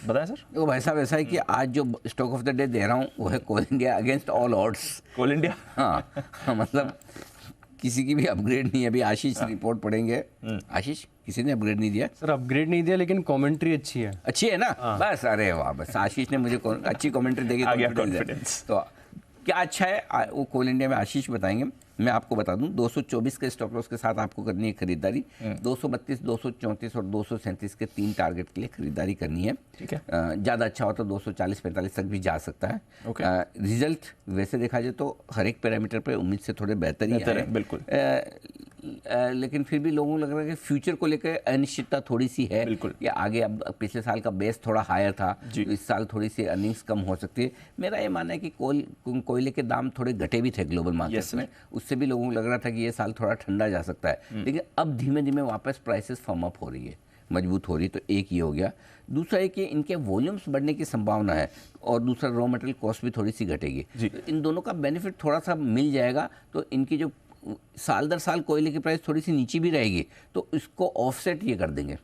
बताएं सर। देखो भाई साहब, ऐसा है कि आज जो stock of the day they रहा हूँ वो है कोल इंडिया अगेंस्ट ऑल ऑड्स। कोल इंडिया, हाँ मतलब किसी की भी अपग्रेड नहीं है। अभी आशीष रिपोर्ट पढ़ेंगे। आशीष, किसी ने अपग्रेड नहीं दिया सर? अपग्रेड नहीं दिया लेकिन कमेंट्री अच्छी है। अच्छी है ना? बस, अरे वाह, बस आशीष ने मुझे अच्छी कमेंट्री देगी, आ गया confidence है। confidence। तो क्या अच्छा है वो कोल इंडिया में आशीष बताएंगे। मैं आपको बता दूं 224 के स्टॉप लॉस के साथ आपको करनी है खरीदारी। 232, 234 और 237 के 3 टारगेट के लिए खरीदारी करनी है। ठीक है। ज़्यादा अच्छा हो तो 240-45 तक भी जा सकता है। रिजल्ट वैसे देखा जाए तो हर एक पैरामीटर पे उम्मीद से थोड़े बेहतर ही है, बिल्कुल। लेकिन फिर भी लोगों को लग रहा है कि फ्यूचर को लेकर अनिश्चितता थोड़ी सी है। बिल्कुल। या आगे, अब पिछले साल का बेस थोड़ा हायर था तो इस साल थोड़ी सी अर्निंग्स कम हो सकती है। मेरा ये मानना है कि कोयले के दाम थोड़े घटे भी थे ग्लोबल मार्केट्स में, उससे भी लोगों को लग रहा था कि ये साल थोड़ा ठंडा जा सकता है। लेकिन अब धीमे धीमे वापस प्राइसेस फर्म अप हो रही है, मजबूत हो रही है। तो एक ये हो गया। दूसरा है कि इनके वॉल्यूम्स बढ़ने की संभावना है और दूसरा रॉ मटेरियल कॉस्ट भी थोड़ी सी घटेगी। तो इन दोनों का बेनिफिट थोड़ा सा मिल जाएगा। तो इनकी जो साल दर साल कोयले की प्राइस थोड़ी सी नीचे भी रहेगी तो इसको ऑफसेट ये कर देंगे।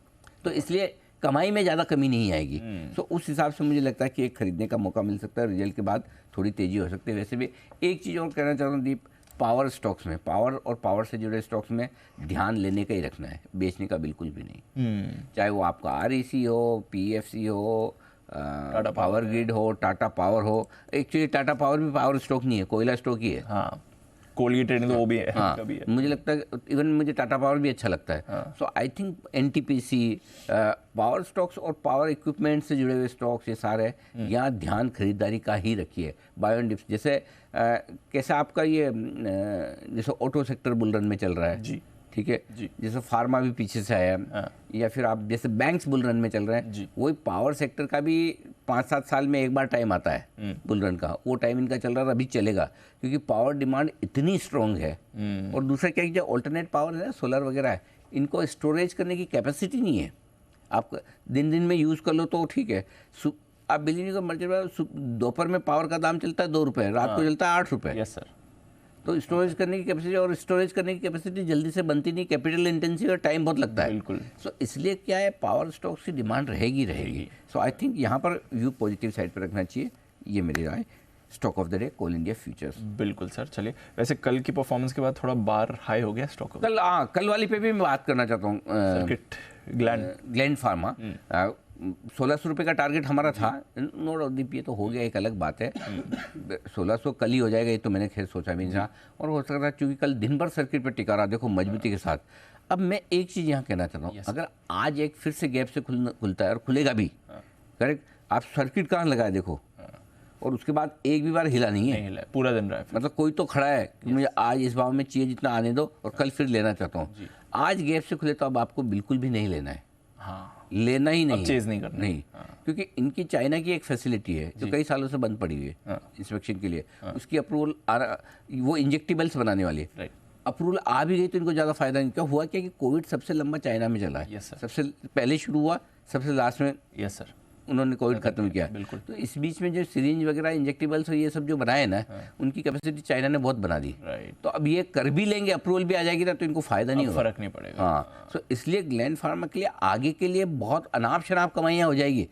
तो इसलिए कमाई में ज़्यादा कमी नहीं आएगी। तो उस हिसाब से मुझे लगता है कि एक खरीदने का मौका मिल सकता है। रिजल्ट के बाद थोड़ी तेज़ी हो सकती है। वैसे भी एक चीज़ और कहना चाहता हूँ दीप, पावर स्टॉक्स में, पावर और पावर से जुड़े स्टॉक्स में ध्यान लेने का ही रखना है, बेचने का बिल्कुल भी नहीं। चाहे वो आपका REC हो, PFC हो, पावर ग्रिड हो, टाटा पावर हो। एक्चुअली टाटा पावर भी पावर स्टॉक नहीं है, कोयला स्टॉक ही है। हाँ, कोल की ट्रेडिंग तो वो भी है। हाँ, कभी है। मुझे लगता है इवन मुझे टाटा पावर भी अच्छा लगता है। So I think NTPC, power stocks और पावर इक्विपमेंट से जुड़े हुए स्टॉक्स ये सारे, यहाँ ध्यान खरीदारी का ही रखिए। बाय ऑन डिप्स जैसे कैसा आपका ये जैसे ऑटो सेक्टर बुल रन में चल रहा है, ठीक है, जैसे फार्मा भी पीछे से आया, या फिर आप जैसे बैंक्स बुल रन में चल रहे हैं, वही पावर सेक्टर का भी 5-7 साल में एक बार टाइम आता है बुल रन का। वो टाइम इनका चल रहा है, अभी चलेगा, क्योंकि पावर डिमांड इतनी स्ट्रांग है। और दूसरा क्या है, जो ऑल्टरनेट पावर है ना, सोलर वगैरह है, इनको स्टोरेज करने की कैपेसिटी नहीं है। आप दिन दिन में यूज़ कर लो तो ठीक है। आप बिजली का मर्चेंट, दोपहर में पावर का दाम चलता है 2 रुपये, रात को चलता है 8 रुपये। Yes sir. तो स्टोरेज करने की कैपेसिटी, और स्टोरेज करने की कैपेसिटी जल्दी से बनती नहीं, कैपिटल इंटेंसिव और टाइम बहुत लगता है। बिल्कुल। सो इसलिए क्या है, पावर स्टॉक्स की डिमांड रहेगी। सो आई थिंक यहाँ पर व्यू पॉजिटिव साइड पर रखना चाहिए। ये मेरी राय। Stock of the day Coal India futures. बिल्कुल सर। चलिए, वैसे कल की परफॉर्मेंस के बाद थोड़ा बार हाई हो गया स्टॉक। कल वाली पे भी मैं बात करना चाहता हूँ। ग्लैंड फार्मा 1600 रुपये का टारगेट हमारा था। नो डाउट दीप, ये तो हो गया, एक अलग बात है। 1600 कल ही हो जाएगा, ये तो मैंने खैर सोचा भी नहीं था। और हो सकता है क्योंकि कल दिन भर सर्किट पर टिका रहा, देखो मजबूती के साथ। अब मैं एक चीज़ यहाँ कहना चाहता हूँ, अगर आज एक फिर से गैप से खुलता है और खुलेगा भी, करेक्ट, आप सर्किट कहाँ लगाए देखो, और उसके बाद एक भी बार हिला नहीं है, पूरा दिन रहा है। मतलब कोई तो खड़ा है कि मुझे आज इस भाव में चाहिए जितना आने दो, और कल फिर लेना चाहता हूँ। आज गैप से खुले तो अब आपको बिल्कुल भी नहीं लेना है। हाँ, लेना ही नहीं, चेज नहीं करना। नहीं, क्योंकि इनकी चाइना की एक फैसिलिटी है जो कई सालों से बंद पड़ी हुई है इंस्पेक्शन के लिए। उसकी अप्रूवल वो इंजेक्टेबल्स बनाने वाली है। अप्रूवल आ भी गई तो इनको ज़्यादा फायदा नहीं। क्या हुआ क्या कि कोविड सबसे लंबा चाइना में चला है। सबसे पहले शुरू हुआ, सबसे लास्ट में यस सर उन्होंने कोविड खत्म किया। बिल्कुल। तो इस बीच में जो सिरिंज वगैरह, इंजेक्टेबल्स और ये सब जो बनाए ना, उनकी कैपेसिटी चाइना ने बहुत बना दी। तो अब ये कर भी लेंगे, अप्रूवल भी आ जाएगी ना, तो इनको फायदा नहीं होगा, फर्क नहीं पड़ेगा। हाँ, तो इसलिए ग्लैंड फार्मा के लिए आगे के लिए बहुत अनाप शनाप कमाइयाँ हो जाएगी।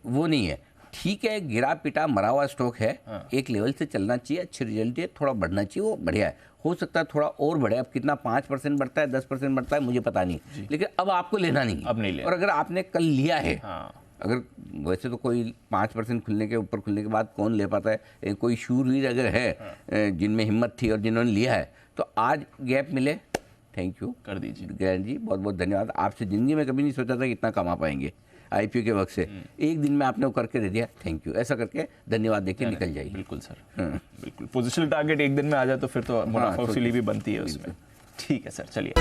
वो नहीं है, ठीक है, गिरा पिटा मरा हुआ स्टॉक है, एक लेवल से चलना चाहिए, अच्छी रिजल्ट है, थोड़ा बढ़ना चाहिए, वो बढ़िया है। हो सकता है थोड़ा और बढ़े, अब कितना 5% बढ़ता है, 10% बढ़ता है, मुझे पता नहीं, लेकिन अब आपको लेना नहीं है। अब नहीं लेना। और अगर आपने कल लिया है, अगर वैसे तो कोई 5% खुलने के ऊपर खुलने के बाद कौन ले पाता है, कोई शूरवीर अगर है जिनमें हिम्मत थी और जिन्होंने लिया है, तो आज गैप मिले, थैंक यू कर दीजिए। ग्रैंड जी, बहुत बहुत धन्यवाद। आपसे ज़िंदगी में कभी नहीं सोचा था कि इतना कमा पाएंगे IPO के वक्त से। एक दिन में आपने वो करके दे दिया, थैंक यू। ऐसा करके धन्यवाद देके निकल जाइए। बिल्कुल सर, बिल्कुल। पोजिशनल टारगेट एक दिन में आ जाए तो फिर तो मुनाफा वसूली भी बनती है उसमें। ठीक है सर, चलिए।